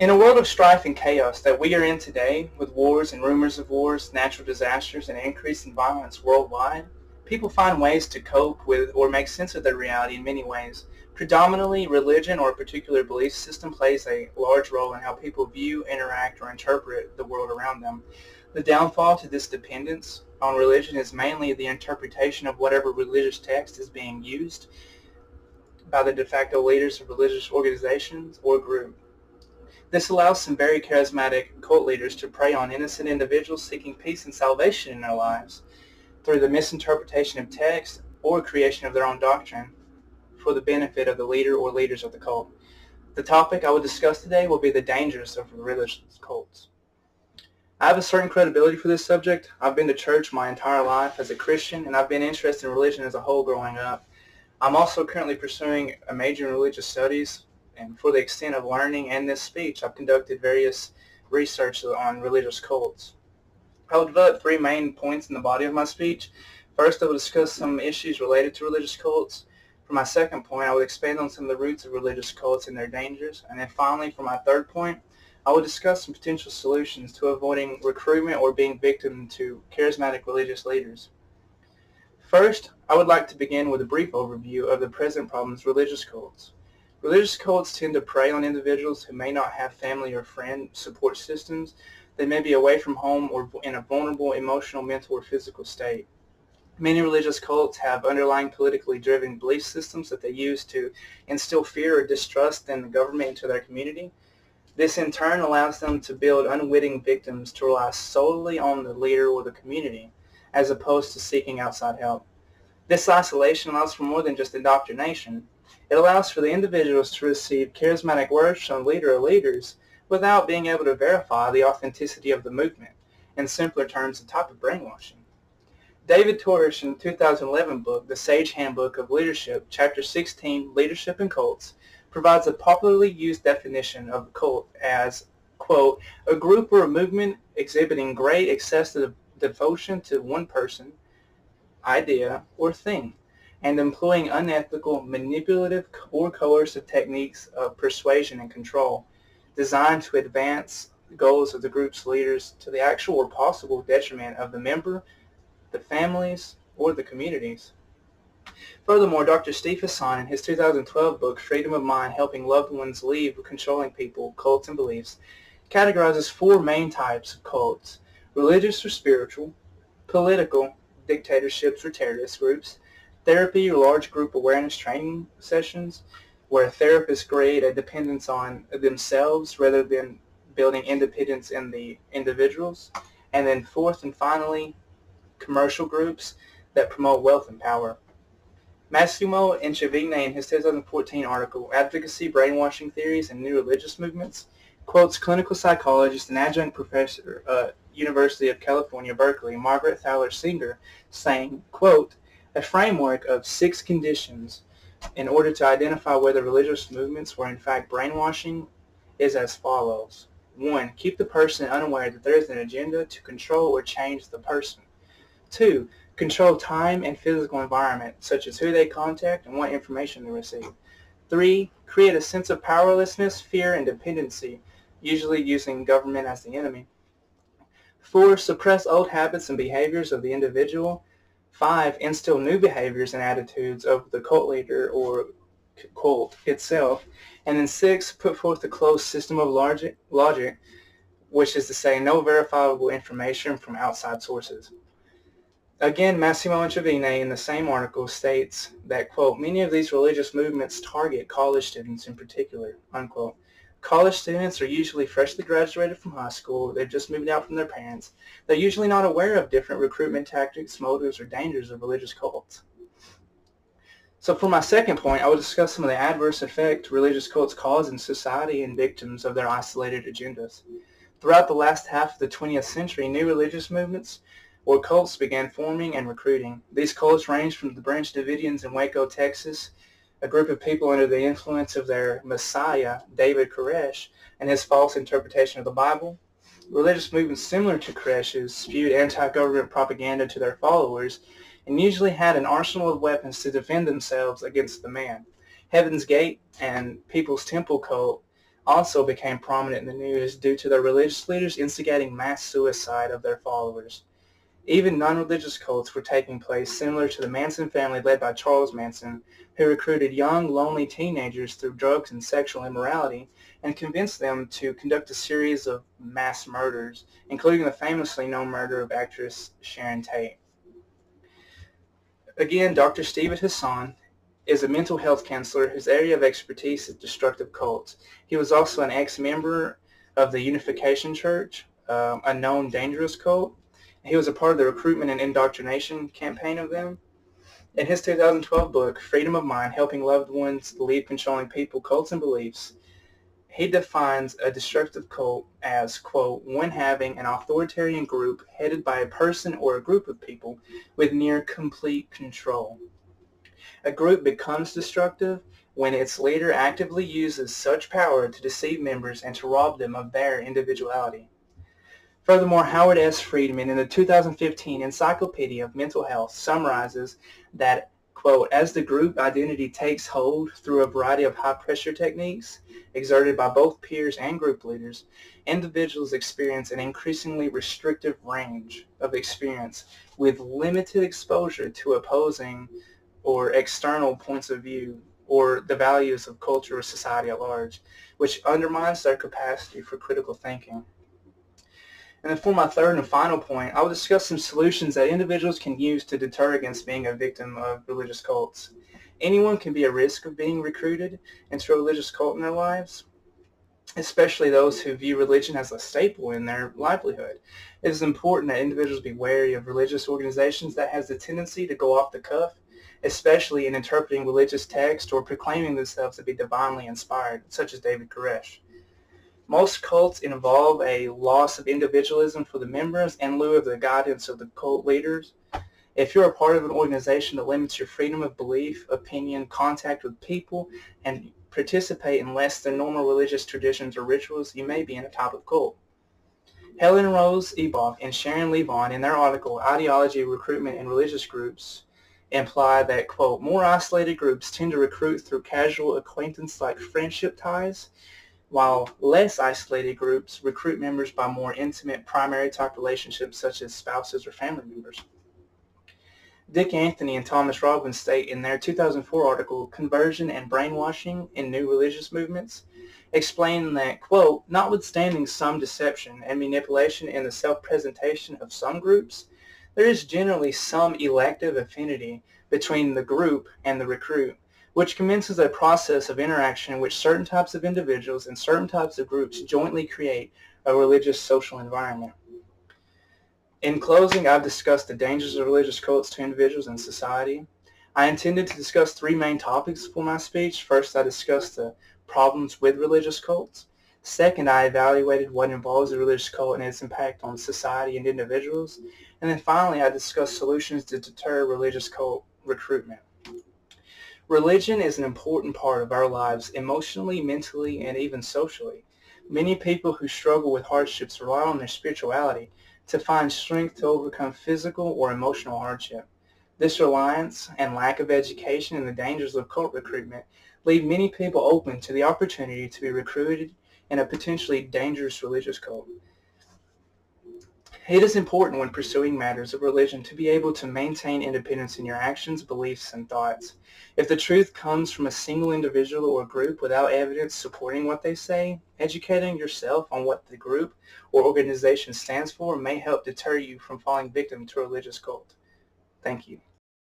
In a world of strife and chaos that we are in today, with wars and rumors of wars, natural disasters, and increasing violence worldwide, people find ways to cope with or make sense of their reality in many ways. Predominantly, religion or a particular belief system plays a large role in how people view, interact, or interpret the world around them. The downfall to this dependence on religion is mainly the interpretation of whatever religious text is being used by the de facto leaders of religious organizations or groups. This allows some very charismatic cult leaders to prey on innocent individuals seeking peace and salvation in their lives through the misinterpretation of text or creation of their own doctrine for the benefit of the leader or leaders of the cult. The topic I will discuss today will be the dangers of religious cults. I have a certain credibility for this subject. I've been to church my entire life as a Christian, and I've been interested in religion as a whole growing up. I'm also currently pursuing a major in religious studies, and for the extent of learning and this speech, I've conducted various research on religious cults. I will develop three main points in the body of my speech. First, I will discuss some issues related to religious cults. For my second point, I will expand on some of the roots of religious cults and their dangers. And then finally, for my third point, I will discuss some potential solutions to avoiding recruitment or being victim to charismatic religious leaders. First, I would like to begin with a brief overview of the present problems of religious cults. Religious cults tend to prey on individuals who may not have family or friend support systems. They may be away from home or in a vulnerable emotional, mental, or physical state. Many religious cults have underlying politically driven belief systems that they use to instill fear or distrust in the government into their community. This in turn allows them to build unwitting victims to rely solely on the leader or the community, as opposed to seeking outside help. This isolation allows for more than just indoctrination. It allows for the individuals to receive charismatic words from the leader or leaders without being able to verify the authenticity of the movement. In simpler terms, a type of brainwashing. David Torish, in the 2011 book, The Sage Handbook of Leadership, Chapter 16, Leadership in Cults, provides a popularly used definition of a cult as, quote, a group or a movement exhibiting great excessive devotion to one person, idea, or thing, and employing unethical, manipulative, or coercive techniques of persuasion and control, designed to advance the goals of the group's leaders to the actual or possible detriment of the member, the families, or the communities. Furthermore, Dr. Steve Hassan, in his 2012 book, Freedom of Mind, Helping Loved Ones Leave Controlling People, Cults and Beliefs, categorizes four main types of cults: religious or spiritual, political, dictatorships or terrorist groups, therapy or large group awareness training sessions, where therapists create a dependence on themselves rather than building independence in the individuals, and then fourth and finally, commercial groups that promote wealth and power. Massimo Introvigne, in his 2014 article, Advocacy, Brainwashing Theories, and New Religious Movements, quotes clinical psychologist and adjunct professor at University of California, Berkeley, Margaret Thaler Singer, saying, quote, a framework of 6 conditions in order to identify whether religious movements were in fact brainwashing is as follows. 1. Keep the person unaware that there is an agenda to control or change the person. 2. Control time and physical environment, such as who they contact and what information they receive. 3. Create a sense of powerlessness, fear, and dependency, usually using government as the enemy. 4. Suppress old habits and behaviors of the individual. 5. Instill new behaviors and attitudes of the cult leader or cult itself. And then 6. Put forth a closed system of logic, which is to say no verifiable information from outside sources. Again, Massimo Introvigne in the same article states that, quote, many of these religious movements target college students in particular, unquote. College students are usually freshly graduated from high school. They've just moved out from their parents. They're usually not aware of different recruitment tactics, motives, or dangers of religious cults. So for my second point, I will discuss some of the adverse effect religious cults cause in society and victims of their isolated agendas. Throughout the last half of the 20th century, new religious movements or cults began forming and recruiting. These cults ranged from the Branch Davidians in Waco, Texas, a group of people under the influence of their messiah, David Koresh, and his false interpretation of the Bible. Religious movements similar to Koresh's spewed anti-government propaganda to their followers and usually had an arsenal of weapons to defend themselves against the man. Heaven's Gate and People's Temple cult also became prominent in the news due to their religious leaders instigating mass suicide of their followers. Even non-religious cults were taking place, similar to the Manson family led by Charles Manson, who recruited young, lonely teenagers through drugs and sexual immorality and convinced them to conduct a series of mass murders, including the famously known murder of actress Sharon Tate. Again, Dr. Stephen Hassan is a mental health counselor whose area of expertise is destructive cults. He was also an ex-member of the Unification Church, a known dangerous cult. He was a part of the recruitment and indoctrination campaign of them. In his 2012 book, Freedom of Mind, Helping Loved Ones Leave Controlling People, Cults and Beliefs, he defines a destructive cult as, quote, when having an authoritarian group headed by a person or a group of people with near complete control. A group becomes destructive when its leader actively uses such power to deceive members and to rob them of their individuality. Furthermore, Howard S. Friedman in the 2015 Encyclopedia of Mental Health summarizes that, quote, as the group identity takes hold through a variety of high-pressure techniques exerted by both peers and group leaders, individuals experience an increasingly restrictive range of experience with limited exposure to opposing or external points of view or the values of culture or society at large, which undermines their capacity for critical thinking. And then for my third and final point, I will discuss some solutions that individuals can use to deter against being a victim of religious cults. Anyone can be at risk of being recruited into a religious cult in their lives, especially those who view religion as a staple in their livelihood. It is important that individuals be wary of religious organizations that has the tendency to go off the cuff, especially in interpreting religious text or proclaiming themselves to be divinely inspired, such as David Koresh. Most cults involve a loss of individualism for the members in lieu of the guidance of the cult leaders. If you're a part of an organization that limits your freedom of belief, opinion, contact with people, and participate in less than normal religious traditions or rituals, you may be in a type of cult. Helen Rose Eboff and Sharon Levon, in their article, Ideology, Recruitment, and Religious Groups, imply that, quote, more isolated groups tend to recruit through casual acquaintance-like friendship ties, while less isolated groups recruit members by more intimate primary type relationships such as spouses or family members. Dick Anthony and Thomas Robbins state in their 2004 article, Conversion and Brainwashing in New Religious Movements, explain that, quote, notwithstanding some deception and manipulation in the self-presentation of some groups, there is generally some elective affinity between the group and the recruit, which commences a process of interaction in which certain types of individuals and certain types of groups jointly create a religious social environment. In closing, I've discussed the dangers of religious cults to individuals and society. I intended to discuss three main topics for my speech. First, I discussed the problems with religious cults. Second, I evaluated what involves a religious cult and its impact on society and individuals. And then finally, I discussed solutions to deter religious cult recruitment. Religion is an important part of our lives emotionally, mentally, and even socially. Many people who struggle with hardships rely on their spirituality to find strength to overcome physical or emotional hardship. This reliance and lack of education and the dangers of cult recruitment leave many people open to the opportunity to be recruited in a potentially dangerous religious cult. It is important when pursuing matters of religion to be able to maintain independence in your actions, beliefs, and thoughts. If the truth comes from a single individual or group without evidence supporting what they say, educating yourself on what the group or organization stands for may help deter you from falling victim to a religious cult. Thank you.